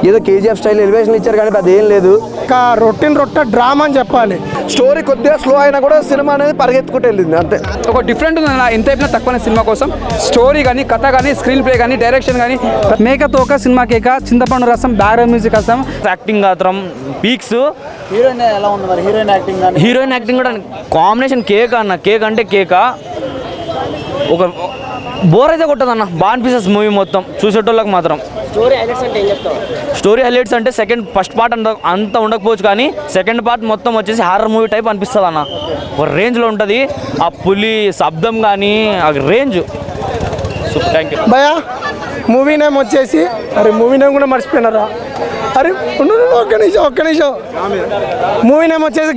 ఏదో KGF style elevation ఇచ్చారు కానీ అది ఏం లేదు. రొట్ట డ్రామా అని చెప్పాలి. స్టోరీ కొద్దిగా స్లో అయినా కూడా సినిమా అనేది పరిగెత్తుకుంటూ వెళ్ళింది అంతే. ఒక డిఫరెంట్ ఉంది అన్న, ఎంత అయిపోయినా తక్కువ సినిమా కోసం. స్టోరీ కానీ, కథ కానీ, స్క్రీన్ ప్లే కానీ, డైరెక్షన్ కానీ, మేక తోక సినిమా కేక, చింతపండు రసం, బ్యాక్గ్రౌండ్ మ్యూజిక్ రసం, యాక్టింగ్ మాత్రం పీక్స్. హీరోయిన్ ఎలా ఉంది మరి? హీరోయిన్ యాక్టింగ్ కూడా కాంబినేషన్ కేక్ అన్న, కేక్ అంటే కేక. ఒక బోర్ అయితే కొట్టదన్న, బాగా అనిపిస్తుంది మూవీ మొత్తం చూసేటోళ్ళకి మాత్రం. స్టోరీ హైలైట్స్ అంటే ఫస్ట్ పార్ట్ అంత ఉండకపోవచ్చు కానీ సెకండ్ పార్ట్ మొత్తం వచ్చేసి హారర్ మూవీ టైప్ అనిపిస్తుంది అన్న. ఒక రేంజ్లో ఉంటుంది ఆ పులి శబ్దం కానీ, ఆ రేంజ్. థ్యాంక్ యూ భయా. మూవీ నేమ్ వచ్చేసి మూవీ నేమ్ కూడా మర్చిపోయినారా? ఒక్క నిమిషం. మూవీ నేమ్ వచ్చేసి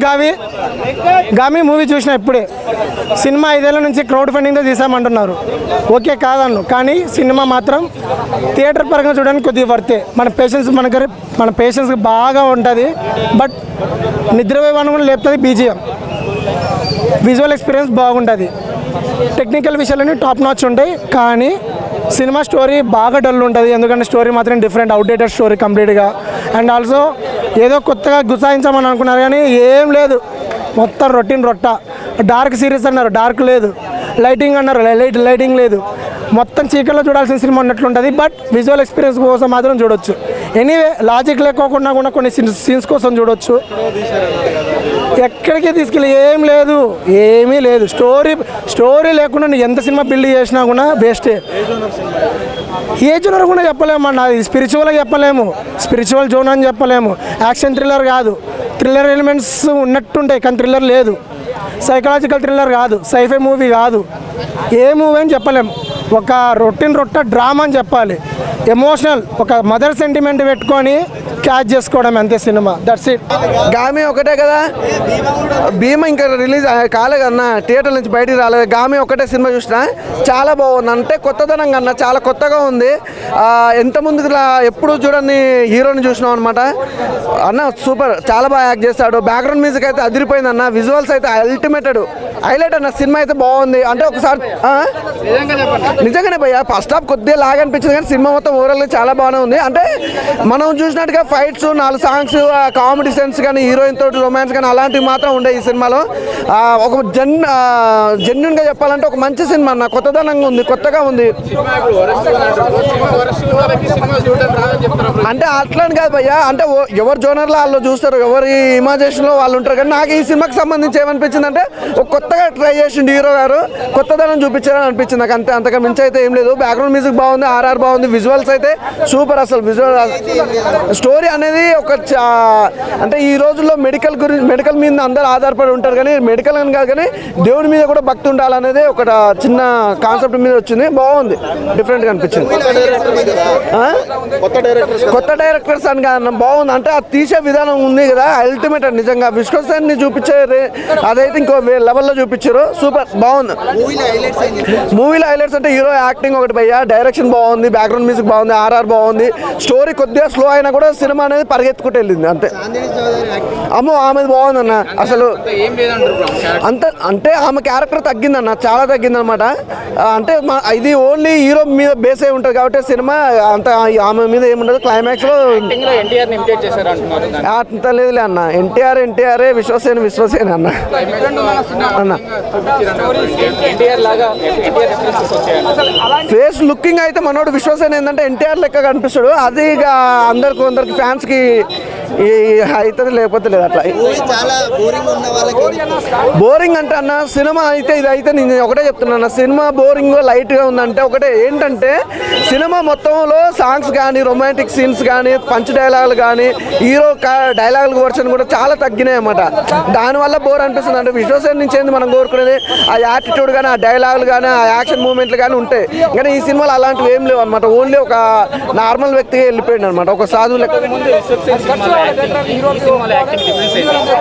గామి మూవీ చూసిన ఇప్పుడే. సినిమా 5 ఏళ్ళ నుంచి క్రౌడ్ ఫండింగ్తో తీసామంటున్నారు. ఓకే కాదన్ను, కానీ సినిమా మాత్రం థియేటర్ పరంగా చూడడానికి కొద్దిగా వర్తే. మన పేషెన్స్ బాగా ఉంటుంది. బట్ నిద్రపోయేవాడిని కూడా లేపుతుంది బీజిఎం. విజువల్ ఎక్స్పీరియన్స్ బాగుంటుంది. టెక్నికల్ విషయాలన్నీ టాప్ నాచ్ ఉంటాయి. కానీ సినిమా స్టోరీ బాగా డల్ ఉంటుంది. ఎందుకంటే స్టోరీ మాత్రం డిఫరెంట్, అవుట్డేటెడ్ స్టోరీ కంప్లీట్గా. అండ్ ఆల్సో ఏదో కొత్తగా గుసాయించామని అనుకున్నారు కానీ ఏం లేదు. మొత్తం రొట్ట. డార్క్ సిరీస్ అన్నారు, డార్క్ లేదు. లైటింగ్ అన్నారు, లైటింగ్ లేదు. మొత్తం చీకట్లో చూడాల్సిన సినిమా ఉన్నట్లుంటుంది. బట్ విజువల్ ఎక్స్పీరియన్స్ కోసం మాత్రం చూడొచ్చు. ఎనీవే లాజిక్ లేకోకుండా కూడా కొన్ని సీన్స్ కోసం చూడొచ్చు. ఎక్కడికి తీసుకెళ్ళి ఏమీ లేదు. స్టోరీ లేకుండా నువ్వు ఎంత సినిమా బిల్డ్ చేసినా కూడా వేస్టే. ఏ జోనర్ కూడా చెప్పలేము అన్న. ఇది స్పిరిచువల్గా చెప్పలేము, స్పిరిచువల్ జోన్ అని చెప్పలేము. యాక్షన్ థ్రిల్లర్ కాదు, థ్రిల్లర్ ఎలిమెంట్స్ ఉన్నట్టుంటాయి కానీ థ్రిల్లర్ లేదు. సైకలాజికల్ థ్రిల్లర్ కాదు, సైఫై మూవీ కాదు. ఏ మూవీ అని చెప్పలేము. ఒక రొట్ట డ్రామా అని చెప్పాలి. ఎమోషనల్, ఒక మదర్ సెంటిమెంట్ పెట్టుకొని క్యాచ్ చేసుకోవడం అంతే సినిమా. That's it. గామి ఒకటే కదా, భీమా ఇంకా రిలీజ్ కాలేదు అన్న, థియేటర్ నుంచి బయటికి రాలేదు. గామి ఒకటే సినిమా చూసినా చాలా బాగుంది. అంటే కొత్తదనంగా అన్న, చాలా కొత్తగా ఉంది. ఎంత ముందుకు ఎప్పుడు చూడని హీరోని చూసినాం అనమాట అన్న. సూపర్, చాలా బాగా యాక్ట్ చేస్తాడు. బ్యాక్గ్రౌండ్ మ్యూజిక్ అయితే అదిరిపోయింది అన్న. విజువల్స్ అయితే అల్టిమేటెడ్ హైలైట్ అన్న. సినిమా అయితే బాగుంది. అంటే ఒకసారి నిజంగానే భయ్యా ఫస్ట్ హాఫ్ కొద్దిగా లాగా అనిపించింది కానీ సినిమా మొత్తం ఓవరాల్గా చాలా బాగానే ఉంది. అంటే మనం చూసినట్టుగా ఫైట్స్, 4 సాంగ్స్, కామెడీ సెన్స్ కానీ, హీరోయిన్ తోటి రొమాన్స్ కానీ అలాంటివి మాత్రం ఉండే ఈ సినిమాలో. ఒక జెన్యున్గా చెప్పాలంటే ఒక మంచి సినిమా అన్న. కొత్తదనంగా ఉంది, కొత్తగా ఉంది. అంటే అట్లని కాదు భయ్యా, అంటే ఎవరి జోనర్లో వాళ్ళు చూస్తారు, ఎవరి ఇమాజినేషన్లో వాళ్ళు ఉంటారు. కానీ నాకు ఈ సినిమాకి సంబంధించి ఏమనిపించింది అంటే ఒక కొత్తగా ట్రై చేసిండు హీరో గారు, కొత్తదనం చూపించారని అనిపించింది నాకు. అంతగా మించి అయితే ఏం లేదు. బ్యాక్గ్రౌండ్ మ్యూజిక్ బాగుంది, ఆర్ఆర్ బాగుంది, విజువల్స్ అయితే సూపర్. అసలు విజువల్ స్టోరీ అనేది ఒక అంటే ఈ రోజుల్లో మెడికల్ మీద అందరూ ఆధారపడి ఉంటారు కానీ మెడికల్ అని కాదు కానీ దేవుడి మీద కూడా భక్తి ఉండాలనేది ఒక చిన్న కాన్సెప్ట్ మీద వచ్చింది. బాగుంది, డిఫరెంట్గా అనిపించింది. కొత్త డైరెక్టర్స్ అని కాదు, బాగుంది. అంటే అది తీసే విధానం ఉంది కదా అల్టిమేట్. నిజంగా విశ్వసాన్ని చూపించారు, అదైతే ఇంకో లెవెల్లో చూపించారు. సూపర్, బాగుంది. మూవీలో హైలైట్స్ అంటే హీరో యాక్టింగ్ ఒకటి భయ్యా, డైరెక్షన్ బాగుంది, బ్యాక్గ్రౌండ్ మ్యూజిక్ బాగుంది, ఆర్ఆర్ బాగుంది. స్టోరీ కొద్దిగా స్లో అయినా కూడా సినిమా అనేది పరిగెత్తుకుంటూ వెళ్ళింది అంతే. అమ్మో ఆమె బాగుందన్న. అసలు అంటే ఆమె క్యారెక్టర్ తగ్గిందన్న, చాలా తగ్గిందనమాట. అంటే ఇది ఓన్లీ హీరో మీద బేస్ అయి ఉంటుంది కాబట్టి సినిమా అంత ఆమె మీద ఏముండదు. క్లైమాక్స్లో అంత లేదులే అన్న. ఎన్టీఆర్ విశ్వసేన అన్న. ఫేస్ లుకింగ్ అయితే మనోడు విశ్వసేన ఏంటంటే ఎన్టీఆర్ లెక్క కనిపిస్తాడు. అది ఇక కొందరికి ఫ్యాన్స్కి అవుతుంది, లేకపోతే లేదు. అట్లా బోరింగ్ అంటే అన్న సినిమా అయితే ఇది అయితే నేను ఒకటే చెప్తున్నా, సినిమా బోరింగ్ లైట్గా ఉందంటే ఒకటే ఏంటంటే సినిమా మొత్తంలో సాంగ్స్ కానీ, రొమాంటిక్ సీన్స్ కానీ, పంచ్ డైలాగులు కానీ, హీరో డైలాగుల వర్షన్ కూడా చాలా తగ్గినాయి అన్నమాట. దానివల్ల బోర్ అనిపిస్తుంది. అంటే విశ్వసేన నుంచి ఏంది మనం కోరుకునేది ఆ యాటిట్యూడ్ కానీ, ఆ డైలాగులు కానీ, ఆ యాక్షన్ మూమెంట్లు కానీ ఉంటాయి. కానీ ఈ సినిమాలో అలాంటివి ఏం లేవు అనమాట. ఓన్లీ ఒక నార్మల్ వ్యక్తిగా వెళ్ళిపోయింది అనమాట, ఒక సాధువు లెక్క.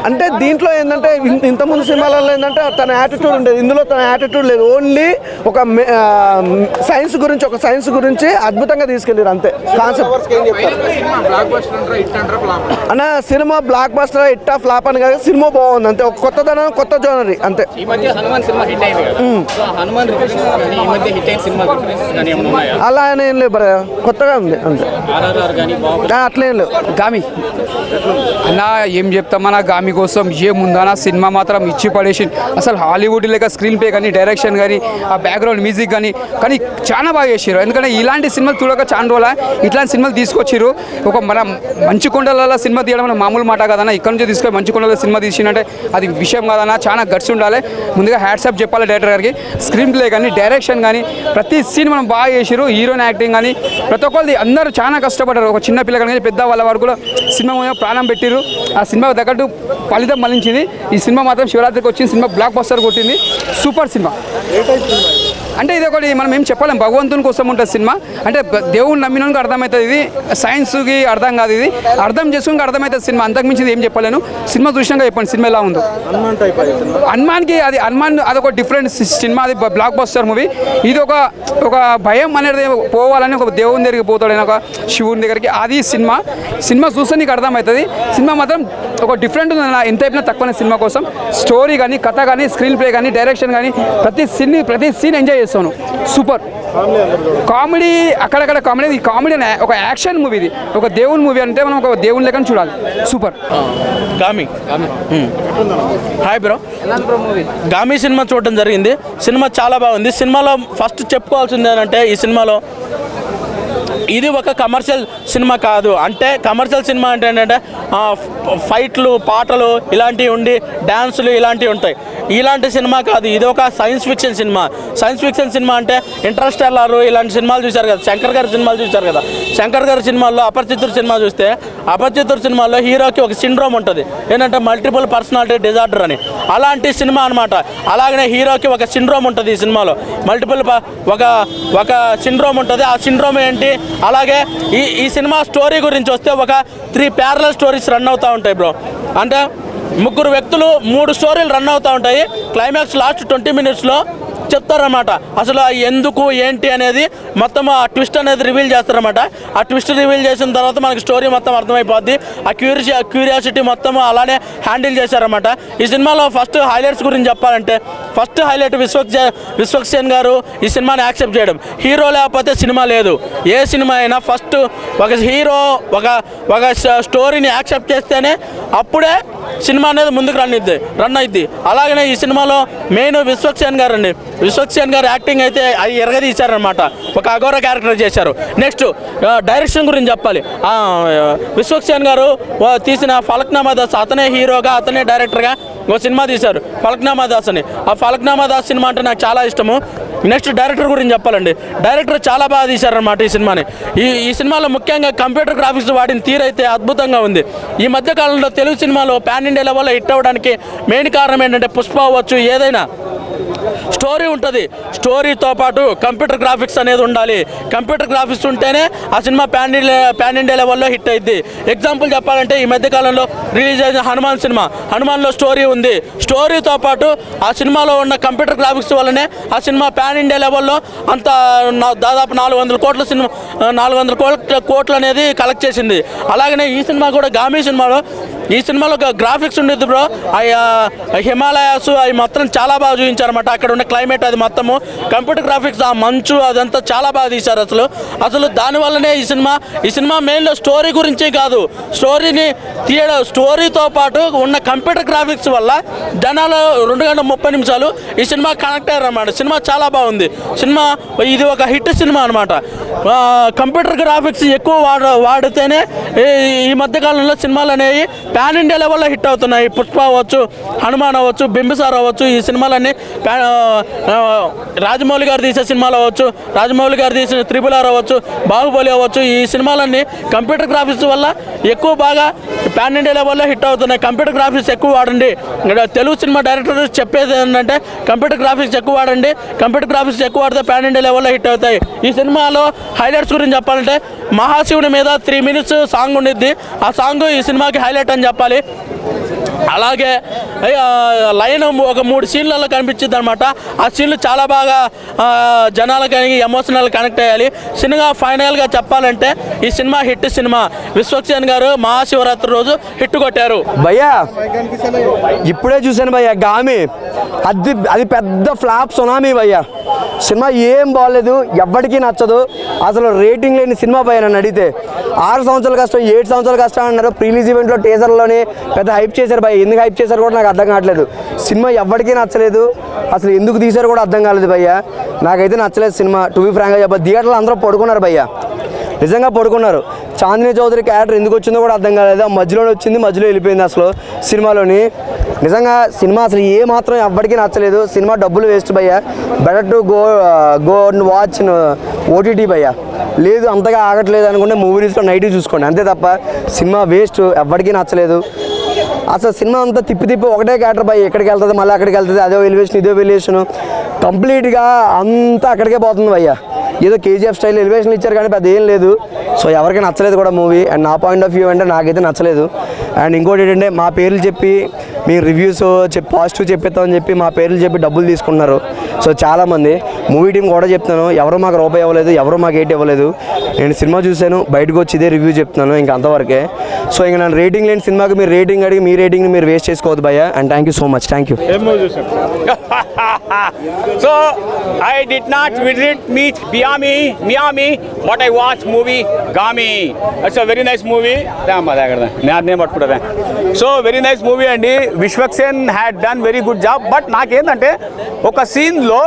అంటే దీంట్లో ఏంటంటే ఇంతకుముందు సినిమాలలో ఏంటంటే తన యాటిట్యూడ్ ఉండేది, ఇందులో తన యాటిట్యూడ్ లేదు. ఓన్లీ ఒక సైన్స్ గురించి అద్భుతంగా తీసుకెళ్ళారు అంతే. కాన్సెప్ట్ అన్న సినిమా బ్లాక్ బస్టర్ ఇట్టా ఫ్లాప్ అని కాదు, సినిమా బాగుంది అంతే. ఒక కొత్తదనం, కొత్త జోనరీ అంతే. అలా అని ఏం లేదు, కొత్తగా ఉంది అంతే, అట్లేం లేదు. గామి అన్న ఏం చెప్తామన్నా, గామి కోసం ఏముందన్న, సినిమా మాత్రం ఇచ్చి పడేసి అసలు హాలీవుడ్ లేక స్క్రీన్ ప్లే కానీ, డైరెక్షన్ కానీ, ఆ బ్యాక్గ్రౌండ్ మ్యూజిక్ కానీ చాలా బాగా చేసారు. ఎందుకంటే ఇలాంటి సినిమాలు చూడక చాలా రోజుల ఇట్లాంటి సినిమాలు తీసుకొచ్చారు. ఒక మన మంచు కొండల సినిమా తీయడం మన మామూలు మాట కదన్నా, ఇక్కడ నుంచి తీసుకొని మంచు కొండల సినిమా తీసినంటే అది విషయం కాదన్నా, చాలా గట్స్ ఉండాలి. ముందుగా హ్యాట్సాప్ చెప్పాలి డైరెక్టర్ గారికి. స్క్రీన్ ప్లే కానీ, డైరెక్షన్ కానీ ప్రతి సీన్ మనం బాగా చేసారు. హీరోయిన్ యాక్టింగ్ కానీ ప్రతి ఒక్కరిది అందరూ చాలా కష్టపడ్డారు. ఒక చిన్న పిల్లగాని కానీ పెద్ద వాళ్ళ వరకు కూడా సినిమా మీద ప్రాణం పెట్టిరు. ఆ సినిమా తగ్గట్టు ఫలితం మళ్ళించింది. ఈ సినిమా మాత్రం శివరాత్రికి వచ్చింది సినిమా, బ్లాక్ బస్టర్ కొట్టింది. Super cinema. అంటే ఇది ఒకటి మనం ఏం చెప్పలేం, భగవంతుని కోసం ఉంటుంది సినిమా. అంటే దేవుని నమ్మినోనికి అర్థమవుతుంది, ఇది సైన్స్కి అర్థం కాదు, ఇది అర్థం చేసుకుని అర్థమవుతుంది సినిమా. అంతకుమించింది ఏం చెప్పలేను. సినిమా చూసినాక చెప్పండి సినిమా ఎలా ఉందో. హనుమాన్కి అది హనుమాన్ అదొక డిఫరెంట్ సినిమా, అది బ్లాక్ బస్టర్ మూవీ. ఇది ఒక భయం అనేది పోవాలని ఒక దేవుని దగ్గరికి పోతాడు, ఒక శివుని దగ్గరికి. అది సినిమా చూస్తే నీకు అర్థమవుతుంది. సినిమా మాత్రం ఒక డిఫరెంట్ ఉంది. ఎంత అయిపోయినా తక్కువనే సినిమా కోసం. స్టోరీ కానీ, కథ కానీ, స్క్రీన్ ప్లే కానీ, డైరెక్షన్ కానీ ప్రతి సీన్ ఎంజాయ్ చేస్తాను. సూపర్ కామెడీ, అక్కడక్కడ కామెడీ. ఈ కామెడీ ఒక యాక్షన్ మూవీ, ఇది ఒక దేవుని మూవీ అంటే మనం ఒక దేవుని లెక్కన చూడాలి. Super. Gaami hi bro, Gaami cinema చూడడం జరిగింది. సినిమా చాలా బాగుంది. సినిమాలో ఫస్ట్ చెప్పుకోవాల్సింది ఏంటంటే, ఈ సినిమాలో ఇది ఒక కమర్షియల్ సినిమా కాదు. అంటే కమర్షియల్ సినిమా అంటే ఏంటంటే ఫైట్లు, పాటలు ఇలాంటివి ఉండి, డ్యాన్సులు ఇలాంటివి ఉంటాయి. ఇలాంటి సినిమా కాదు, ఇది ఒక science fiction cinema. Science fiction cinema అంటే ఇంటర్స్టెల్లార్ ఇలాంటి సినిమాలు చూశారు కదా, శంకర్ గారి సినిమాలు చూశారు కదా. శంకర్ గారి సినిమాల్లో అపరిచితుడు సినిమా చూస్తే, అపరిచితుడు సినిమాలో హీరోకి ఒక సిండ్రోమ్ ఉంటుంది, ఏంటంటే మల్టిపుల్ పర్సనాలిటీ డిజార్డర్ అని. అలాంటి సినిమా అనమాట. అలాగనే హీరోకి ఒక సిండ్రోమ్ ఉంటుంది ఈ సినిమాలో, మల్టిపుల్ ఒక సిండ్రోమ్ ఉంటుంది. ఆ సిండ్రోమ్ ఏంటి? అలాగే ఈ సినిమా స్టోరీ గురించి వస్తే ఒక 3 ప్యారలల్ స్టోరీస్ రన్ అవుతూ ఉంటాయి బ్రో. అంటే 3 వ్యక్తులు 3 స్టోరీలు రన్ అవుతూ ఉంటాయి. క్లైమాక్స్ లాస్ట్ 20 మినిట్స్లో చెప్తారన్నమాట. అసలు ఎందుకు ఏంటి అనేది మొత్తం ఆ ట్విస్ట్ అనేది రివీల్ చేస్తారన్నమాట. ఆ ట్విస్ట్ రివీల్ చేసిన తర్వాత మనకి స్టోరీ మొత్తం అర్థమైపోద్ది. ఆ క్యూరియాసిటీ మొత్తం అలానే హ్యాండిల్ చేశారన్నమాట. ఈ సినిమాలో ఫస్ట్ హైలైట్స్ గురించి చెప్పాలంటే, ఫస్ట్ హైలైట్ విశ్వక్సేన్ గారు ఈ సినిమాని యాక్సెప్ట్ చేయడం. హీరో లేకపోతే సినిమా లేదు. ఏ సినిమా అయినా ఫస్ట్ ఒక హీరో ఒక స్టోరీని యాక్సెప్ట్ చేస్తేనే అప్పుడే సినిమా అనేది ముందుకు రన్ అయింది. అలాగనే ఈ సినిమాలో మెయిన్ విశ్వక్సేన్ గారు అండి. విశ్వక్సేన్ గారు యాక్టింగ్ అయితే అది ఎరగదీశారనమాట. ఒక అఘోర క్యారెక్టర్ చేశారు. నెక్స్ట్ డైరెక్షన్ గురించి చెప్పాలి. విశ్వక్సేన్ గారు తీసిన ఫలక్నామా దాస్, అతనే హీరోగా అతనే డైరెక్టర్గా ఒక సినిమా తీశారు, ఫలక్నామా దాస్ అని. ఆ ఫలక్నామా దాస్ సినిమా అంటే నాకు చాలా ఇష్టము. నెక్స్ట్ డైరెక్టర్ గురించి చెప్పాలండి. డైరెక్టర్ చాలా బాగా తీశారనమాట ఈ సినిమాని. ఈ సినిమాలో ముఖ్యంగా కంప్యూటర్ గ్రాఫిక్స్ వాడిన తీరైతే అద్భుతంగా ఉంది. ఈ మధ్యకాలంలో తెలుగు సినిమాలో పాన్ ఇండియా లెవెల్లో హిట్ అవ్వడానికి మెయిన్ కారణం ఏంటంటే పుష్ప అవ్వచ్చు, ఏదైనా స్టోరీ ఉంటుంది. స్టోరీతో పాటు కంప్యూటర్ గ్రాఫిక్స్ అనేది ఉండాలి. కంప్యూటర్ గ్రాఫిక్స్ ఉంటేనే ఆ సినిమా పాన్ ఇండియా లెవెల్లో హిట్ అయింది. ఎగ్జాంపుల్ చెప్పాలంటే ఈ మధ్యకాలంలో రిలీజ్ అయిన హనుమాన్ సినిమా, హనుమాన్లో స్టోరీ ఉంది. స్టోరీతో పాటు ఆ సినిమాలో ఉన్న కంప్యూటర్ గ్రాఫిక్స్ వల్లనే ఆ సినిమా పాన్ ఇండియా లెవెల్లో అంత దాదాపు 400 కోట్ల సినిమా 400 కోట్లు అనేది కలెక్ట్ చేసింది. అలాగనే ఈ సినిమా కూడా గామి సినిమాలో, ఈ సినిమాలో గ్రాఫిక్స్ ఉండేది బ్రో. హిమాలయాస్ అవి మొత్తం చాలా బాగా చూపించారన్నమాట. అక్కడ ఉన్న క్లైమేట్ అది మొత్తము కంప్యూటర్ గ్రాఫిక్స్, ఆ మంచు అదంతా చాలా బాగా తీశారు. అసలు దానివల్లనే ఈ సినిమా మెయిన్లో స్టోరీ గురించి కాదు, స్టోరీని తీయడం, స్టోరీతో పాటు ఉన్న కంప్యూటర్ గ్రాఫిక్స్ వల్ల జనాలు 2 గంటల 30 నిమిషాలు ఈ సినిమా కనెక్ట్ అయ్యారు అన్నమాట. సినిమా చాలా బాగుంది. సినిమా ఇది ఒక హిట్ సినిమా అనమాట. కంప్యూటర్ గ్రాఫిక్స్ ఎక్కువ వాడితేనే ఈ మధ్యకాలంలో సినిమాలు అనేవి పాన్ ఇండియా లెవెల్లో హిట్ అవుతున్నాయి. పుష్ప అవ్వచ్చు, హనుమాన్ అవ్వచ్చు, బింబిసార్ అవ్వచ్చు, ఈ సినిమాలన్నీ రాజమౌళి గారు తీసే సినిమాలు అవ్వచ్చు, రాజమౌళి గారు తీసిన RRR అవ్వచ్చు, బాహుబలి అవ్వచ్చు, ఈ సినిమాలన్నీ కంప్యూటర్ గ్రాఫిక్స్ వల్ల ఎక్కువ బాగా పాన్ ఇండియా లెవెల్లో హిట్ అవుతున్నాయి. కంప్యూటర్ గ్రాఫిక్స్ ఎక్కువ వాడండి. ఇక్కడ తెలుగు సినిమా డైరెక్టర్ చెప్పేది ఏంటంటే కంప్యూటర్ గ్రాఫిక్స్ ఎక్కువ వాడండి. కంప్యూటర్ గ్రాఫిక్స్ ఎక్కువ వాడితే పాన్ ఇండియా లెవెల్లో హిట్ అవుతాయి. ఈ సినిమాలో హైలైట్స్ గురించి చెప్పాలంటే మహాశివుని మీద 3 minutes సాంగ్ ఉండిద్ది. ఆ సాంగ్ ఈ సినిమాకి హైలైట్ అని చెప్పాలి. అలాగే లైన్ ఒక 3 సీన్లలో కనిపించింది అనమాట. ఆ సీన్లు చాలా బాగా జనాలకు ఎమోషనల్ కనెక్ట్ అయ్యాలి. సినిమా ఫైనల్గా చెప్పాలంటే ఈ సినిమా హిట్ సినిమా. విశ్వక్సేన్ గారు మహాశివరాత్రి రోజు హిట్ కొట్టారు. భయ్యా ఇప్పుడే చూశాను భయ్యా గామి, అది పెద్ద ఫ్లాప్ సునామీ భయ్యా. సినిమా ఏం బాగలేదు, ఎవ్వడికి నచ్చదు, అసలు రేటింగ్ లేని సినిమా భయ్యా. నన్ను అడిగితే 6 సంవత్సరాల కష్టం 7 సంవత్సరాల కష్టం అన్నారు. ప్రీలీజ్ ఈవెంట్లో టీజర్లోనే పెద్ద హైప్ చేశారు భయ్య. ఎందుకు హైప్ చేశారు కూడా నాకు అర్థం కావట్లేదు. సినిమా ఎవ్వడికి నచ్చలేదు, అసలు ఎందుకు తీశారు కూడా అర్థం కాలేదు భయ్యా. నాకైతే నచ్చలేదు సినిమా. టు బి ఫ్రాంక్గా చెప్పాలి, థియేటర్లో అందరూ పడుకున్నారు భయ్యా, నిజంగా పడుకున్నారు. చాందినీ చౌదరి క్యారెక్టర్ ఎందుకు వచ్చిందో కూడా అర్థం కాలేదు. మధ్యలోనే వచ్చింది, మధ్యలో వెళ్ళిపోయింది అసలు సినిమాలోని. నిజంగా సినిమా అసలు ఏ మాత్రం ఎవ్వడికి నచ్చలేదు. సినిమా డబ్బులు వేస్ట్ భయ్యా. Better to go watch OTT భయ్యా. లేదు అంతగా ఆగట్లేదు అనుకుంటే మూవీస్లో నైట్ చూసుకోండి, అంతే తప్ప సినిమా వేస్ట్, ఎవ్వడికి నచ్చలేదు. అసలు సినిమా అంతా తిప్పి ఒకటే క్యారెక్టర్ భయ్య, ఎక్కడికి వెళ్తుంది మళ్ళీ అక్కడికి వెళ్తుంది, అదే ఎలివేషన్ ఇదే ఎలివేషను, కంప్లీట్గా అంతా అక్కడికే పోతుంది భయ్యా. ఏదో కేజీఎఫ్ స్టైల్ ఎలివేషన్ ఇచ్చారు కానీ పెద్ద ఏం లేదు. సో ఎవరికి నచ్చలేదు కూడా మూవీ. అండ్ నా పాయింట్ ఆఫ్ వ్యూ అంటే నాకైతే నచ్చలేదు. అండ్ ఇంకోటి ఏంటంటే మా పేర్లు చెప్పి మీరు రివ్యూస్ పాజిటివ్ చెప్పిస్తామని చెప్పి మా పేర్లు చెప్పి డబ్బులు తీసుకున్నారు. సో చాలామంది మూవీ టీం కూడా చెప్తున్నాను, ఎవరు మాకు రూపాయి ఇవ్వలేదు, ఎవరు మాకు 8 ఇవ్వలేదు. నేను సినిమా చూశాను, బయటకు వచ్చి ఇదే రివ్యూ చెప్తున్నాను, ఇంకా అంతవరకే. సో ఇంకా నేను రేటింగ్ లేని సినిమాకి మీరు రేటింగ్ అడిగి మీ రేటింగ్ని మీరు వేస్ట్ చేసుకోవద్దు భయ్యా. And thank you so much. Thank you. So I did not visit Miami, but I watched movie Gami. It's a very nice movie. So very nice movie అండి. Vishwaksen had done very good job. But నాకేంటంటే ఒక సీన్లో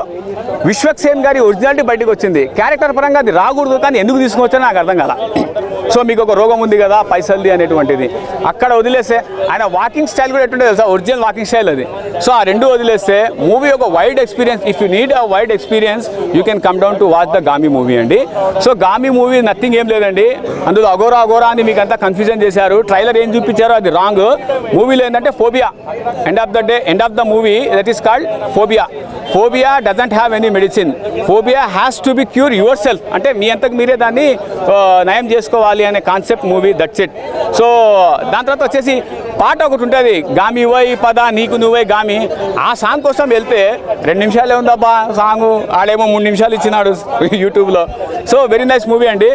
విశ్వక్సేన్ గారి originality బయటకు వచ్చింది. Character పరంగా అది రాకూడదు, కానీ ఎందుకు తీసుకొచ్చా నాకు అర్థం కాల. సో మీకు ఒక రోగం ఉంది కదా పైసల్ది అనేటువంటిది, అక్కడ వదిలేస్తే ఆయన వాకింగ్ స్టైల్ కూడా ఎట్టుంటే తెలుసా, ఒరిజినల్ వాకింగ్ స్టైల్ అది. సో ఆ రెండు వదిలేస్తే మూవీ ఒక wide experience. If you need a wide experience you can come down to watch the Gaami movie అండి. సో గామి మూవీ నథింగ్ ఏం లేదండి. అందులో అఘోరా అని మీకు అంతా కన్ఫ్యూజన్ చేశారు. ట్రైలర్ ఏం చూపించారో అది రాంగ్. మూవీలో ఏంటంటే phobia, end of the movie that is called phobia. Phobia doesn't have any medicine. Phobia has to be cure your self, అంటే మీ అంతకు మీరే దాన్ని నయం చేసుకోవాలి అనే concept movie. That's it. So దాని తర్వాత వచ్చేసి పాట ఒకటి ఉంటుంది, గామి వై పద నీకు నువ్వే గామి. ఆ సాంగ్ కోసం వెళ్తే 2 నిమిషాలే ఉందబ్బా సాంగ్, ఆడేమో 3 నిమిషాలు ఇచ్చినాడు యూట్యూబ్లో. సో వెరీ నైస్ మూవీ అండి.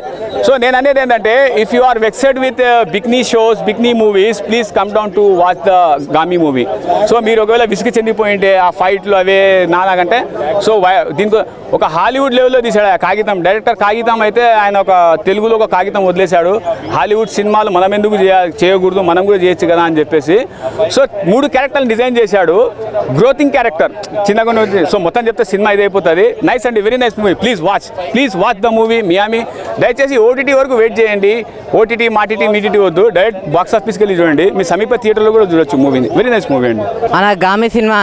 సో నేను అనేది ఏంటంటే if you are vexed with bikini shows, bikini movies, please come down to watch the Gaami movie. So మీరు ఒకవేళ విసిగి చెందిపోయింటే ఆ ఫైట్లు అవే నాలాగంటే, సో దీనికి ఒక హాలీవుడ్ లెవెల్లో తీశాడు ఆ కాగితం. డైరెక్టర్ కాగితం అయితే ఆయన ఒక తెలుగులో ఒక కాగితం వదిలేశాడు. హాలీవుడ్ సినిమాలు మనం ఎందుకు చేయకూడదు, మనం కూడా చేయొచ్చు కదా అని చెప్పేసి. సో 3 క్యారెక్టర్లు డిజైన్ చేశాడు. గ్రోతింగ్ క్యారెక్టర్ చిన్నగా. సో మొత్తం చెప్తే సినిమా ఇది అయిపోతుంది. నైస్ అండి, very nice movie. Please watch the movie Miami. దయచేసి ఓటీటీ వరకు వెయిట్ చేయండి. ఓటీటీ మాటీటీ మీటీటీ వద్దు, డైరెక్ట్ బాక్స్ ఆఫీస్కి వెళ్ళి చూడండి. మీ సమీప థియేటర్లో కూడా చూడొచ్చు మూవీని. వెరీ నైస్ మూవీ అండి. గామి సినిమా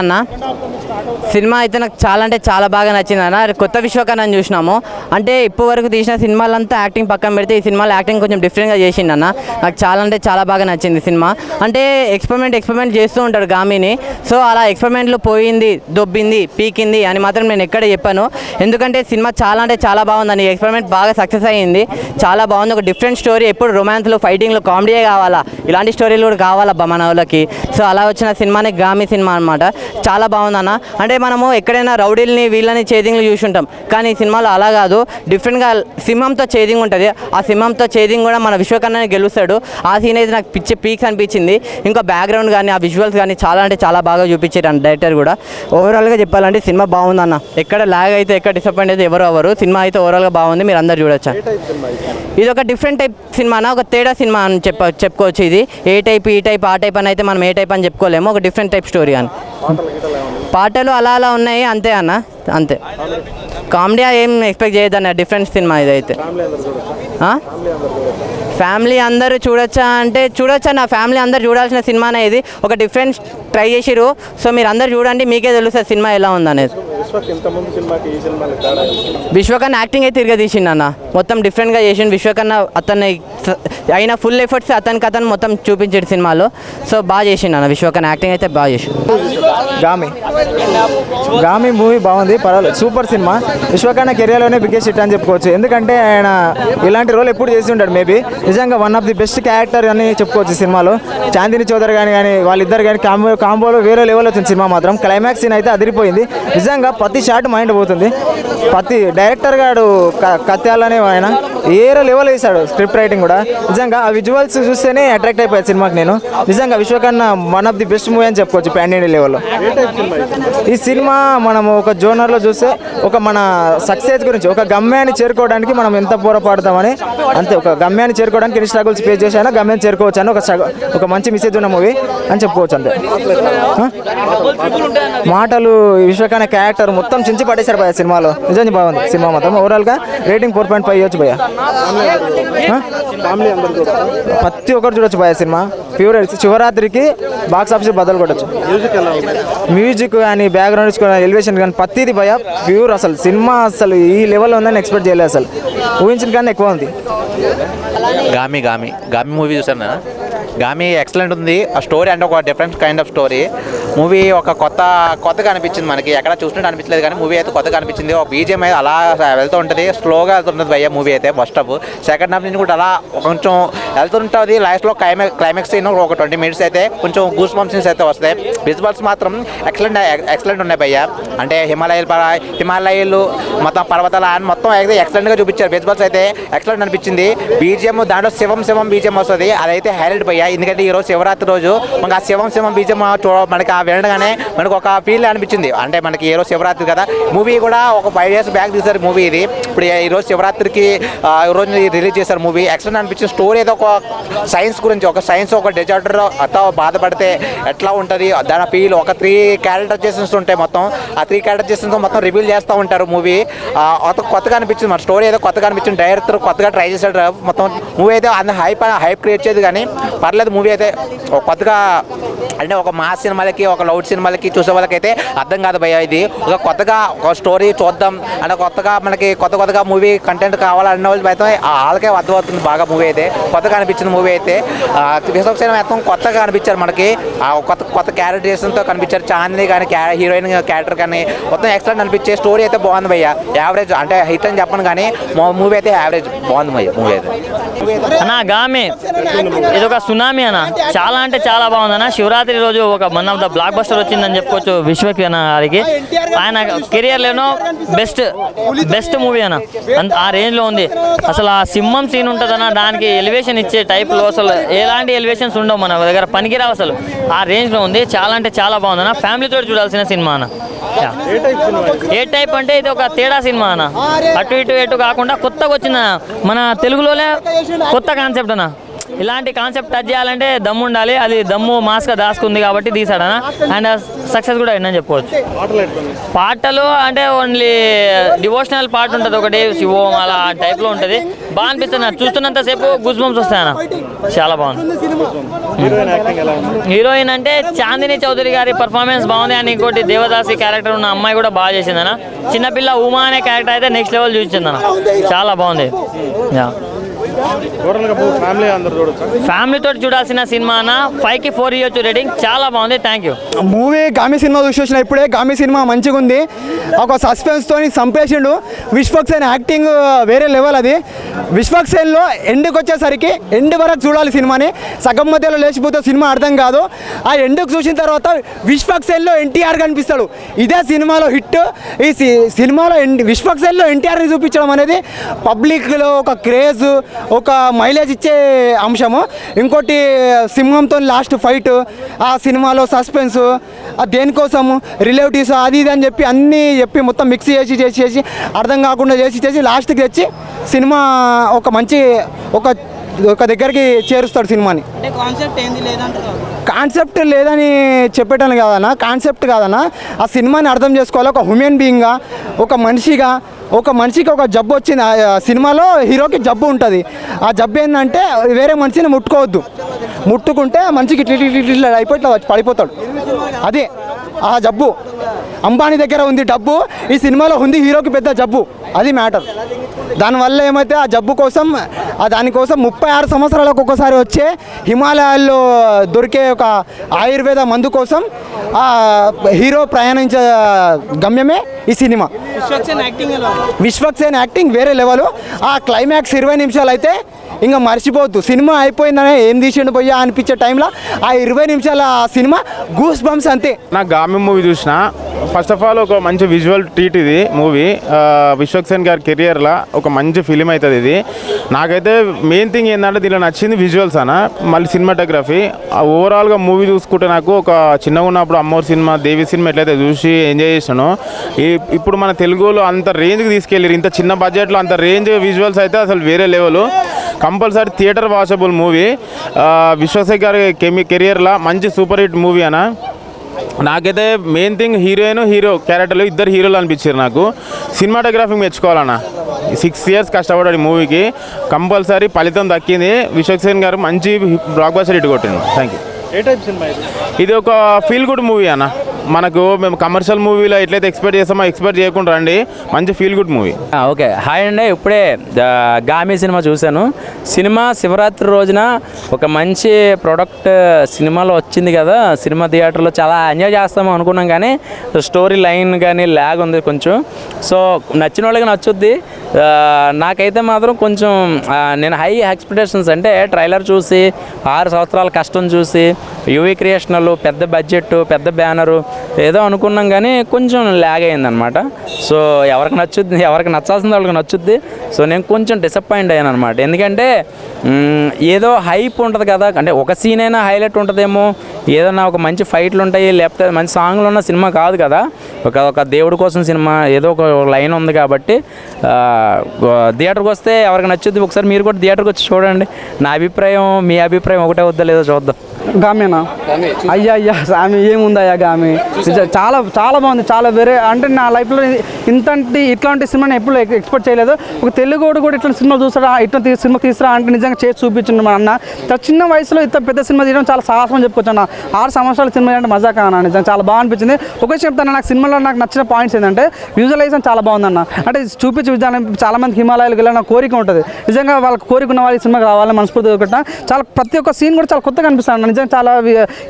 సినిమా అయితే నాకు చాలా అంటే చాలా బాగా నచ్చింది అన్న. కొత్త విశ్వకర్ణని చూసినాము అంటే ఇప్పటి వరకు తీసిన సినిమాలంతా యాక్టింగ్ పక్కన పెడితే ఈ సినిమాలో యాక్టింగ్ కొంచెం డిఫరెంట్గా చేసిండు అన్న. నాకు చాలా అంటే చాలా బాగా నచ్చింది సినిమా. అంటే ఎక్స్పెరిమెంట్ చేస్తూ ఉంటాడు గామిని. సో అలా ఎక్స్పెరిమెంట్లు పోయింది, దొబ్బింది, పీకింది అని మాత్రం నేను ఎక్కడ చెప్పాను. ఎందుకంటే సినిమా చాలా అంటే చాలా బాగుందని. ఎక్స్పెరిమెంట్ బాగా సక్సెస్ అయ్యింది, చాలా బాగుంది. ఒక డిఫరెంట్ స్టోరీ. ఎప్పుడు రొమాన్స్లు, ఫైటింగ్లు, కామెడీయే కావాలా, ఇలాంటి స్టోరీలు కూడా కావాలబ్బా మన వాళ్ళకి. సో అలా వచ్చిన సినిమానే గామి సినిమా అనమాట. చాలా బాగుందన్న. అంటే మనము ఎక్కడైనా రౌడీల్ని వీళ్ళని చేదింగ్లు చూసి ఉంటాం, కానీ ఈ సినిమాలో అలా కాదు. డిఫరెంట్గా సింహంతో చేదింగ్ ఉంటుంది. ఆ సింహంతో చేదింగ్ కూడా మన విశ్వకర్ణని గెలుస్తాడు. ఆ సీన్ అయితే నాకు పీక్స్ అనిపించింది. ఇంకా బ్యాక్గ్రౌండ్ కానీ ఆ విజువల్స్ కానీ చాలా అంటే చాలా బాగా చూపించారు అన్న డైరెక్టర్ కూడా. ఓవరాల్గా చెప్పాలంటే సినిమా బాగుందన్న. ఎక్కడ లాగ్ అయితే ఎక్కడ డిసప్పాయింట్ అయితే ఎవరు సినిమా అయితే ఓవరాల్గా బాగుంది, మీరు అందరు చూడొచ్చు. ఇది ఒక డిఫరెంట్ టైప్ సినిమానా, ఒక తేడా సినిమా అని చెప్పుకోవచ్చు. ఇది ఏ టైప్ ఈ టైప్ ఆ టైప్ అని అయితే మనం ఏ టైప్ అని చెప్పుకోలేము. ఒక డిఫరెంట్ టైప్ స్టోరీ అని. పాటలు అలా ఉన్నాయి అంతే అన్న, అంతే. కామెడీ ఏం ఎక్స్పెక్ట్ చేయొద్దన్న. డిఫరెంట్ సినిమా ఇదైతే. ఫ్యామిలీ అందరూ చూడొచ్చా అంటే చూడొచ్చా. నా ఫ్యామిలీ అందరూ చూడాల్సిన సినిమానే ఇది. ఒక డిఫరెంట్ ట్రై చేసిరు. సో మీరు అందరు చూడండి, మీకే తెలుస్తుంది సినిమా ఎలా ఉందనేది. విశ్వకన్న యాక్టింగ్ అయితే తిరిగి తీసిండు అన్న, మొత్తం డిఫరెంట్గా చేసిండు. విశ్వకన్న అతన్ని అయిన ఫుల్ ఎఫర్ట్స్ అతను మొత్తం చూపించాడు సినిమాలో. సో బాగా చేసిండు అన్న, విశ్వకన్న యాక్టింగ్ అయితే బాగా చేసిండు. గామి మూవీ బాగుంది, పర్వాలేదు, సూపర్ సినిమా. విశ్వకన్న కెరియర్లోనే బిగ్గెస్ట్ హిట్ అని చెప్పుకోవచ్చు. ఎందుకంటే ఆయన ఇలాంటి రోల్ ఎప్పుడు చేసి ఉంటాడు. మేబీ నిజంగా one of the best character అని చెప్పుకోవచ్చు సినిమాలో. చాందిని చౌదరి కానీ వాళ్ళిద్దరు కానీ కాంబోలో వేరే లెవెల్ వచ్చింది సినిమా మాత్రం. క్లైమాక్స్ సీన్ అయితే అదిరిపోయింది నిజంగా. ప్రతి షాట్ మైండ్ పోతుంది. ప్రతి డైరెక్టర్ గారు కత్యాలనే ఆయన ఏరో లెవెల్ వేశాడు. స్క్రిప్ట్ రైటింగ్ కూడా నిజంగా ఆ విజువల్స్ చూస్తేనే అట్రాక్ట్ అయిపోయాడు సినిమాకి నేను. నిజంగా విశ్వకన్న one of the best movie అని చెప్పుకోవచ్చు పాన్ ఇండియా లెవెల్లో. ఈ సినిమా మనము ఒక జోనర్లో చూస్తే ఒక మన సక్సెస్ గురించి, ఒక గమ్యాన్ని చేరుకోవడానికి మనం ఎంత పోరాడతామని, అంతే ఒక గమ్యాన్ని చేరుకోవడానికి ఎన్ని స్ట్రగుల్స్ ఫేస్ చేసినా గమ్యాన్ని చేరుకోవచ్చు అని ఒక మంచి మెసేజ్ ఉన్న మూవీ అని చెప్పుకోవచ్చు. అంతే మాటలు విశ్వకన్న క్యారెక్టర్ మొత్తం చించి పడేశారు భయ సినిమాలో. నిజంగా బాగుంది సినిమా మొత్తం. ఓవరాల్గా రేటింగ్ 4.5 ఇవ్వచ్చు భయ. ప్రతి ఒక్కరు చూడొచ్చు భయ సినిమా. ప్యూర్ శివరాత్రికి బాక్స్ ఆఫీస్ బదులు కొట్టచ్చు. మ్యూజిక్ కానీ బ్యాక్గ్రౌండ్ ఎలివేషన్ కానీ ప్రతిది భయ ప్యూర్. అసలు సినిమా అసలు ఈ లెవెల్లో ఉందని ఎక్స్పెక్ట్ చేయలేదు. అసలు ఊహించిన కన్నా ఎక్కువ ఉంది. గామి మూవీ చూసాను నేను. గామి ఎక్సలెంట్ ఉంది. ఆ స్టోరీ అంటే ఒక different kind of story. Movie ఒక కొత్తగా అనిపించింది మనకి. ఎక్కడ చూసినట్టు అనిపించలేదు కానీ మూవీ అయితే కొత్తగా అనిపించింది. ఒక బీజిఎం అయితే అలా వెళ్తూ ఉంటుంది, స్లోగా వెళ్తుంటుంది భయ్య మూవీ అయితే. ఫస్ట్ హాఫ్, సెకండ్ హాఫ్ నుంచి కూడా అలా కొంచెం వెళ్తుంటుంది. లాస్ట్లో క్లైమాక్స్ సీన్ ఒక 20 minutes అయితే కొంచెం గూస్ బంప్స్ సీన్స్ అయితే వస్తాయి. విజువల్స్ మాత్రం ఎక్సలెంట్ ఉన్నాయి భయ్య. అంటే హిమాలయాలు మొత్తం పర్వతాలు అని మొత్తం అయితే ఎక్సలెంట్గా చూపించారు. విజువల్స్ అయితే ఎక్సలెంట్ అనిపించింది. బీజిఎం దాంట్లో శివం బీజిఎం వస్తుంది, అదైతే హైలైట్ భయ్య. ఎందుకంటే ఈరోజు శివరాత్రి రోజు మనకు ఆ శివం బీజిఎం మనకి ఆ వినగానే మనకు ఒక ఫీల్ అనిపించింది. అంటే మనకి ఈ రోజు శివరాత్రి కదా. మూవీ కూడా ఒక 5 years బ్యాక్ తీశారు మూవీ ఇది. ఇప్పుడు ఈరోజు శివరాత్రికి ఈరోజు రిలీజ్ చేశారు మూవీ. ఎక్సలెంట్ అనిపించింది. స్టోరీ అయితే ఒక సైన్స్ గురించి, ఒక డిజార్డర్ అతో బాధపడితే ఎట్లా ఉంటుంది దాని ఫీల్. ఒక 3 క్యారెక్టరైజేషన్స్ ఉంటాయి మొత్తం. ఆ 3 క్యారెక్టరైజేషన్స్ మొత్తం రివీల్ చేస్తూ ఉంటారు మూవీ. కొత్తగా అనిపించింది మన స్టోరీ అయితే కొత్తగా అనిపించింది. డైరెక్టర్ కొత్తగా ట్రై చేశాడు మొత్తం. మూవీ అయితే అంత హైప్ క్రియేట్ చేయదు కానీ పర్లేదు మూవీ అయితే. కొత్తగా అంటే ఒక మాస్ సినిమాలకి, ఒక లౌడ్ సినిమాలకి చూసే వాళ్ళకైతే అర్థం కాదు భయ్య. ఇది ఒక కొత్తగా ఒక స్టోరీ చూద్దాం అంటే కొత్తగా మనకి కొత్తగా మూవీ కంటెంట్ కావాలన్న వాళ్ళు అయితే వాళ్ళకే అర్థమవుతుంది బాగా. మూవీ అయితే కొత్తగా అనిపించిన మూవీ అయితే. విశ్వక్సేన్ మొత్తం కొత్తగా అనిపించారు మనకి. కొత్త క్యారెక్టరేషన్తో కనిపించారు. చాందిని కానీ హీరోయిన్ క్యారెక్టర్ కానీ మొత్తం ఎక్సలెంట్ అనిపించే. స్టోరీ అయితే బాగుంది భయ్య. యావరేజ్ అంటే హిట్ అని చెప్పను కానీ మూవీ అయితే యావరేజ్ బాగుంది భయ్య. మూవీ అయితే అన్న గామి ఇది ఒక సునామీ అన్న. చాలా అంటే చాలా బాగుంది అన్న. శివరాత్రి రోజు ఒక one of the block buster వచ్చిందని చెప్పుకోవచ్చు విశ్వకన్న గారికి. ఆయన కెరియర్లోనో బెస్ట్ మూవీ అన్న. ఆ రేంజ్లో ఉంది. అసలు ఆ సింహం సీన్ ఉంటుందన్న, దానికి ఎలివేషన్ ఇచ్చే టైప్లో అసలు ఎలాంటి ఎలివేషన్స్ ఉండవు మన దగ్గర, పనికిరావు అసలు. ఆ రేంజ్లో ఉంది. చాలా అంటే చాలా బాగుందన్న. ఫ్యామిలీతో చూడాల్సిన సినిమా అన్న. ఏ టైప్ అంటే ఇది ఒక తేడా సినిమా అన్న. అటు ఇటు కాకుండా కొత్తగా వచ్చిన మన తెలుగులోనే కొత్త కాన్సెప్ట్ అన్న. ఇలాంటి కాన్సెప్ట్ టచ్ చేయాలంటే దమ్ము ఉండాలి. అది దమ్ము మాస్గా దాసుకుంది కాబట్టి తీసాడన. అండ్ సక్సెస్ కూడా అయిందని చెప్పుకోవచ్చు. పాటలు అంటే ఓన్లీ డివోషనల్ పార్ట్ ఉంటుంది ఒకటి, శివం అలా ఆ టైప్లో ఉంటుంది. బాగా అనిపిస్తుంది. చూస్తున్నంతసేపు గూస్ బంప్స్ వస్తాయన్న. చాలా బాగుంది. హీరోయిన్ అంటే చాందిని చౌదరి గారి పర్ఫార్మెన్స్ బాగుంది. అండ్ ఇంకోటి దేవదాసి క్యారెక్టర్ ఉన్న అమ్మాయి కూడా బాగా చేసిందన్న. చిన్నపిల్ల ఉమా అనే క్యారెక్టర్ అయితే నెక్స్ట్ లెవెల్ చూపించిందన్న. చాలా బాగుంది. ఫ్యామిలీతో చూడాల్సిన సినిమా అన్న. 5కి 4 ఇవ్వచ్చు రేటింగ్. చాలా బాగుంది. Thank you. Movie Gaami cinema చూసి వచ్చిన ఇప్పుడే. గామి సినిమా మంచిగా ఉంది. ఒక సస్పెన్స్తో చంపేసిండు. విశ్వక్సేన్ యాక్టింగ్ వేరే లెవెల్. అది విశ్వక్సేన్లో ఎండ్కి వచ్చేసరికి ఎండ్ వరకు చూడాలి సినిమాని. సగం మధ్యలో లేచిపోతే సినిమా అర్థం కాదు. ఆ ఎండ్కి చూసిన తర్వాత విశ్వక్సేన్లో ఎన్టీఆర్ కనిపిస్తాడు. ఇదే సినిమాలో హిట్. ఈ సినిమాలో విశ్వక్సేన్లో ఎన్టీఆర్ని చూపించడం అనేది పబ్లిక్లో ఒక క్రేజ్, ఒక మైలేజ్ ఇచ్చే అంశము. ఇంకోటి సింహంతో లాస్ట్ ఫైట్, ఆ సినిమాలో సస్పెన్స్, దేనికోసము రిలేటివ్స్ అది ఇది అని చెప్పి అన్నీ చెప్పి మొత్తం మిక్స్ చేసి అర్థం కాకుండా చేసి లాస్ట్కి తెచ్చి సినిమా ఒక మంచి ఒక దగ్గరికి చేరుస్తాడు సినిమాని. కాన్సెప్ట్ లేదని చెప్పేటాను కాదన్నా. కాన్సెప్ట్ కాదన్నా. ఆ సినిమాని అర్థం చేసుకోవాలి. ఒక హ్యూమన్ బీయింగ్గా, ఒక మనిషికి ఒక జబ్బు వచ్చింది. ఆ సినిమాలో హీరోకి జబ్బు ఉంటుంది. ఆ జబ్బు ఏంటంటే వేరే మనిషిని ముట్టుకోవద్దు. ముట్టుకుంటే మనిషికి ఇట్లా అయిపోయి ఇట్లా పడిపోతాడు. అదే ఆ జబ్బు. అంబానీ దగ్గర ఉంది డబ్బు, ఈ సినిమాలో ఉంది హీరోకి పెద్ద జబ్బు, అది మ్యాటర్. దానివల్ల ఏమైతే ఆ జబ్బు కోసం దానికోసం 36 సంవత్సరాలకు ఒకసారి వచ్చే హిమాలయాల్లో దొరికే ఒక ఆయుర్వేద మందు కోసం హీరో ప్రయాణించే గమ్యమే ఈ సినిమా. విశ్వక్సేన్ యాక్టింగ్ వేరే లెవెల్. ఆ క్లైమాక్స్ 20 నిమిషాలు అయితే ఇంకా మర్చిపోవద్దు. సినిమా అయిపోయిందనే ఏం తీసిండు పోయా అనిపించే టైంలో ఆ 20 నిమిషాల సినిమా గూస్ బంప్స్ అంతే. నాకు గామి మూవీ చూసిన, ఫస్ట్ ఆఫ్ ఆల్ ఒక మంచి విజువల్ ట్రీట్ ఇది మూవీ. విశ్వక్సేన్ గారి కెరియర్లో ఒక మంచి ఫిలిం అవుతుంది ఇది. నాకైతే మెయిన్ థింగ్ ఏంటంటే దీనిలో నచ్చింది విజువల్స్ అన్న, మళ్ళీ సినిమాటోగ్రఫీ. ఓవరాల్గా మూవీ చూసుకుంటే నాకు ఒక చిన్నగా ఉన్నప్పుడు అమ్మోరు సినిమా, దేవి సినిమా ఎట్లయితే చూసి ఎంజాయ్ చేసాను, ఇప్పుడు మన తెలుగులో అంత రేంజ్కి తీసుకెళ్ళారు. ఇంత చిన్న బడ్జెట్లో అంత రేంజ్ విజువల్స్ అయితే అసలు వేరే level. Compulsory theatre watchable movie. Vishwaksen గారి కెరియర్లో మంచి సూపర్ హిట్ మూవీ అన్న. నాకైతే మెయిన్ థింగ్ హీరో క్యారెక్టర్లు ఇద్దరు హీరోలు అనిపించారు నాకు. సినిమాటోగ్రఫీ మెచ్చుకోవాలన్న, 6 years కష్టపడాడు మూవీకి, కంపల్సరీ ఫలితం దక్కింది. విశ్వక్సేన్ గారు మంచి బ్లాక్ బస్టర్ హిట్ కొట్టింది. Thank you. A type cinema ఇది ఒక ఫీల్ గుడ్ మూవీ అన్న. మనకు మేము కమర్షియల్ మూవీలో ఎట్లయితే ఎక్స్పెక్ట్ చేస్తామో ఎక్స్పెక్ట్ చేయకుండా రండి, మంచి feel good movie. Okay, hi అండి. ఇప్పుడే గామి సినిమా చూశాను. సినిమా శివరాత్రి రోజున ఒక మంచి ప్రోడక్ట్ సినిమాలో వచ్చింది కదా, సినిమా థియేటర్లో చాలా ఎంజాయ్ చేస్తాము అనుకున్నాం, కానీ స్టోరీ లైన్ కానీ ల్యాగ్ ఉంది కొంచెం. సో నచ్చిన వాళ్ళకి నచ్చుద్ది. నాకైతే మాత్రం కొంచెం నేను హై ఎక్స్పెక్టేషన్స్, అంటే ట్రైలర్ చూసి 6 సంవత్సరాల కష్టం చూసి యూవీ క్రియేషనల్ పెద్ద బడ్జెట్ పెద్ద బ్యానరు ఏదో అనుకున్నాం, కానీ కొంచెం ల్యాగ్ అయిందనమాట. సో ఎవరికి నచ్చుద్ది, ఎవరికి నచ్చాల్సింది వాళ్ళకి నచ్చుద్ది. సో నేను కొంచెం డిసప్పాయింట్ అయ్యాను అనమాట. ఎందుకంటే ఏదో హైప్ ఉంటుంది కదా, అంటే ఒక సీన్ అయినా హైలైట్ ఉంటుందేమో, ఏదైనా ఒక మంచి ఫైట్లు ఉంటాయి, లేకపోతే మంచి సాంగ్లు ఉన్న సినిమా కాదు కదా, ఒక దేవుడి కోసం సినిమా, ఏదో ఒక లైన్ ఉంది కాబట్టి థియేటర్కి వస్తే ఎవరికి నచ్చుద్ది. ఒకసారి మీరు కూడా థియేటర్కి వచ్చి చూడండి. నా అభిప్రాయం మీ అభిప్రాయం ఒకటే వద్దా లేదో చూద్దాం. గామేనా? అయ్యా సామి ఏముందయ్యా గామి, చాలా చాలా బాగుంది. చాలా వేరే, అంటే నా లైఫ్లో ఇట్లాంటి సినిమాని ఎప్పుడు ఎక్స్పెక్ట్ చేయలేదు. ఒక తెలుగుడు కూడా ఇట్లాంటి సినిమా చూస్తాడా, ఇట్లాంటి సినిమా తీసుకురా అంటే నిజంగా చేసి చూపించిండు మా అన్న. చిన్న వయసులో ఇంత పెద్ద సినిమా తీయడం చాలా సాహసం అని చెప్పుకోవచ్చు అన్న. 6 సంవత్సరాల సినిమా అంటే మజా కానా, నిజంగా చాలా బాగా అనిపించింది. ఒకే చెప్తాను, నాకు సినిమాలో నాకు నచ్చిన పాయింట్స్ ఏంటంటే విజువలైజేషన్ చాలా బాగుందన్న. అంటే చూపించే విధానం, చాలా మంది హిమాలయాలకు వెళ్ళిన కోరిక ఉంటుంది. నిజంగా వాళ్ళకి కోరిక ఉన్న వాళ్ళు ఈ సినిమాకి రావాలని మనస్ఫూర్తిగా ఒకటి. చాలా ప్రతి ఒక్క సీన్ కూడా చాలా కొత్తగా అనిపిస్తుంది. నిజంగా చాలా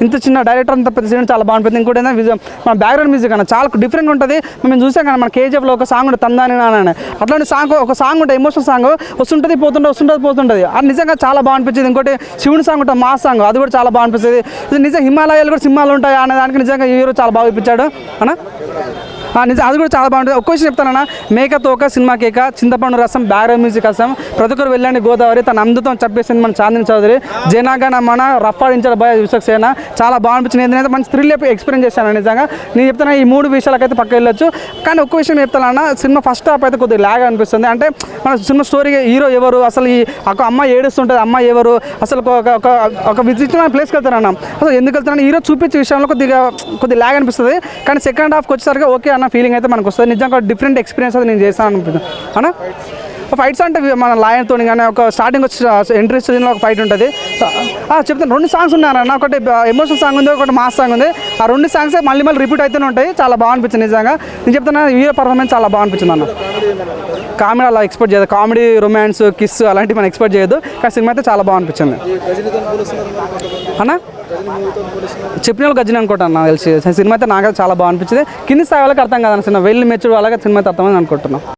ఇంత చిన్న డైరెక్టర్ అంత పెద్ద సీన్ చాలా బాగుంటుంది. ఇంకోటి ఏంటంటే మన బ్యాక్గ్రౌండ్ మ్యూజిక్ అన్న చాలా డిఫరెంట్ ఉంటుంది. మేము చూసాం కానీ మన కేజీఎఫ్లో ఒక సాంగ్ ఉంటుంది, తందాని అని. అట్లాంటి సాంగ్, ఒక సాంగ్ ఉంటుంది, ఎమోషనల్ సాంగ్, వస్తుంటుంది పోతుంటుంది. అది నిజంగా చాలా బాగా అనిపించింది. ఇంకోటి శివుని సాంగ్ ఉంటుంది, మా సాంగ్, అది కూడా చాలా బాగా అనిపిస్తుంది. ఇది నిజంగా హిమాలయాలు కూడా సింహాలు ఉంటాయి అనే దానికి నిజంగా హీరో చాలా బాగా ఇప్పించాడు అన్న. నిజం, అది కూడా చాలా బాగుంటుంది. ఒక్క విషయం చెప్తానన్నా, మేకతోక సినిమా కేక, చింతపండు రసం, బ్యాక్గ్రౌండ్ మ్యూజిక్ కోసం ప్రతి ఒక్కరు వెళ్ళండి. గోదావరి తన అందుతో చెప్పేసింది మన చాందిని చౌదరి. జనాగణ మన రఫాడించాడు భయ విశ్వక్సేన, చాలా బాగా అనిపించింది. ఏంటంటే మంచి థ్రిల్ ఎక్స్పీరియన్స్ చేశాను. నిజంగా నేను చెప్తాను, ఈ 3 విషయాలకైతే పక్క వెళ్ళొచ్చు. కానీ ఒక్క విషయం చెప్తానన్నా, సినిమా ఫస్ట్ హాఫ్ అయితే కొద్దిగా ల్యాగ్ అనిపిస్తుంది. అంటే మన సినిమా స్టోరీ, హీరో ఎవరు, అసలు ఈ ఒక అమ్మాయి ఏడుస్తుంటుంది, అమ్మాయి ఎవరు, అసలు ఒక విచిత్రమైన ప్లేస్కి వెళ్తారన్న. అసలు ఎందుకు వెళ్తారన్న హీరో చూపించే విషయంలో కొద్దిగా ల్యాగ్ అనిపిస్తుంది. కానీ సెకండ్ హాఫ్కి వచ్చేసరికి ఓకే అన్న ఫీలింగ్ అయితే మనకు వస్తుంది. నిజంగా డిఫరెంట్ ఎక్స్పీరియన్స్ అయితే నేను చేస్తాను అనిపిస్తుంది అన్న. ఫైట్స్ అంటే మన లాయన్తో కానీ ఒక స్టార్టింగ్ వచ్చి ఎంట్రీ స్టేజ్లో ఒక ఫైట్ ఉంటుంది. చెప్తాను, 2 సాంగ్స్ ఉన్నారన్న. ఒకటి ఎమోషనల్ సాంగ్ ఉంది, ఒకటి మాస్ సాంగ్ ఉంది. ఆ 2 సాంగ్స్ మళ్ళీ రిపీట్ అవుతూనే ఉంటాయి. చాలా బాగా అనిపించింది. నిజంగా నేను చెప్తాను, హీరో పర్ఫార్మెన్స్ చాలా బాగా అనిపించింది అన్న. కామెడీ అలా ఎక్స్పెక్ట్ చేయదు, కామెడీ రొమాన్స్ కిస్ అలాంటివి మనం ఎక్స్పెక్ట్ చేయదు. కానీ సినిమా అయితే చాలా బాగా అనిపించింది అన్న. చెప్పిన గజ్జిని అనుకుంటాను నాకు తెలిసి. సినిమా అయితే నాకైతే చాలా బాగా అనిపించింది. కింది స్థాయి వాళ్ళకి అర్థం కాదన్న సినిమా, వెళ్ళి మెచ్చుడు వాళ్ళకి సినిమా అయితే అర్థమైంది అనుకుంటున్నాను.